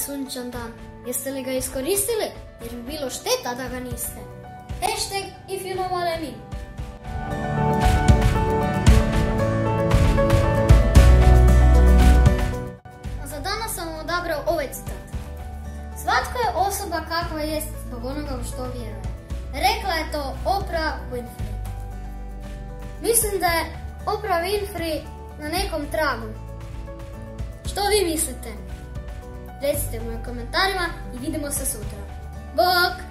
sunčan dan. Jeste li ga iskoristili? Jer bi bilo šteta da ga niste. Hashtag if you know what I mean. A za danas sam vam odabrao ovaj citat. Svatko je osoba kakva jest zbog onoga u što vjeruje. Rekla je to Oprah Winfrey. Mislim da je Oprah Winfrey na nekom tragu. Što vi mislite? Recite u mojim komentarima i vidimo se sutra. Bok!